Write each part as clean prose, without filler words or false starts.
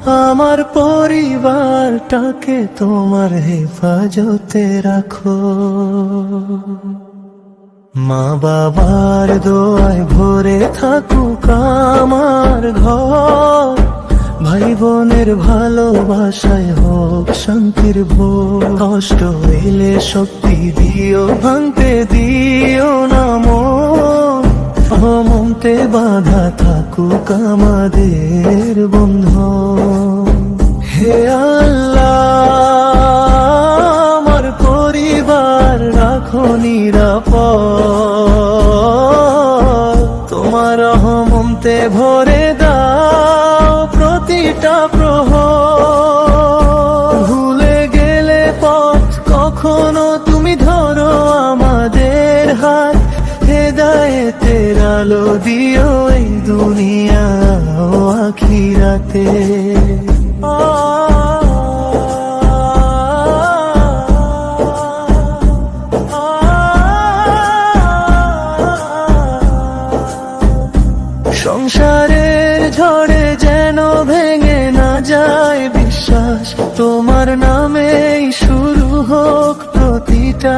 আমার পরিবারটাকে তোমার হেফাজতে রাখো। মা বাবার দোয়ায় ভরে থাকুক আমার ঘর, ভাই বোনের ভালোবাসায় হোক শান্তির ভোর। কষ্ট এলে শক্তি দিও, ভাঙতে দিও না মন, মমতে বাধা থাকুক আমাদের বন্ধন। হে আল্লাহ, আমার পরিবার রাখো নিরাপদ, তোমার রহমতে ভরে দাও প্রতিটা প্রহর। ভুলে গেলে পথ কখনো তুমি ধরো আমাদের হাত, হেদায়েতের আলো দিও এই দুনিয়া ও আখিরাতে। সংসারের ঝড়ে যেন ভেঙে না যায় বিশ্বাস, তোমার নামেই শুরু হোক প্রতিটা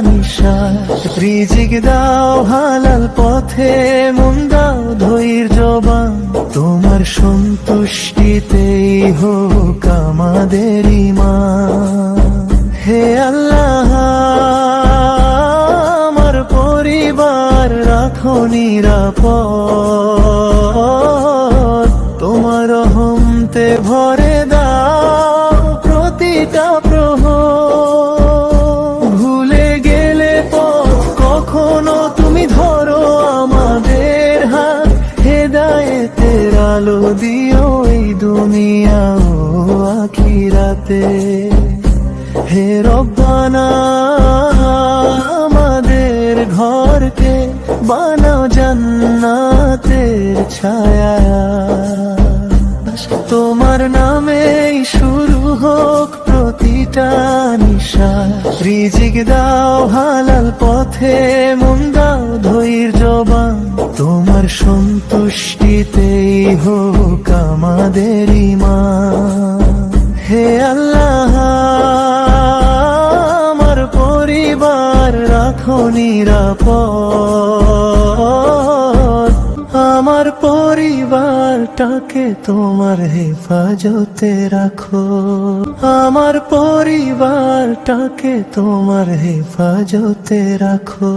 নিঃশ্বাস। রিজিক দাও হালাল পথে, মন দাও ধৈর্যবান, তোমার সন্তুষ্টিতেই হোক আমাদের ঈমান। হে আল্লাহ, আমার পরিবার রাখো নিরাপদ, তোমার রহমতে ভরে দাও প্রতিটা প্রহর। ভুলে গেলে পথ কখনো তুমি ধরো আমাদের হাত, হেদায়েতের আলো দিও এই দুনিয়া ও আখিরাতে। হে রব্বানা, আমাদের ঘরকে বানাও জান্নাতের ছায়া, তোমার নামেই শুরু হোক প্রতিটা নিঃশ্বাস। রিজিক দাও হালাল পথে, মন দাও ধৈর্যবান, তোমার সন্তুষ্টিতেই হোক আমাদের ঈমান। হে আল্লাহ, আমার পরিবার রাখো নিরাপদ, আমার পরিবারটাকে তোমার হেফাজতে রাখো। আমার পরিবারটাকে তোমার হেফাজতে রাখো।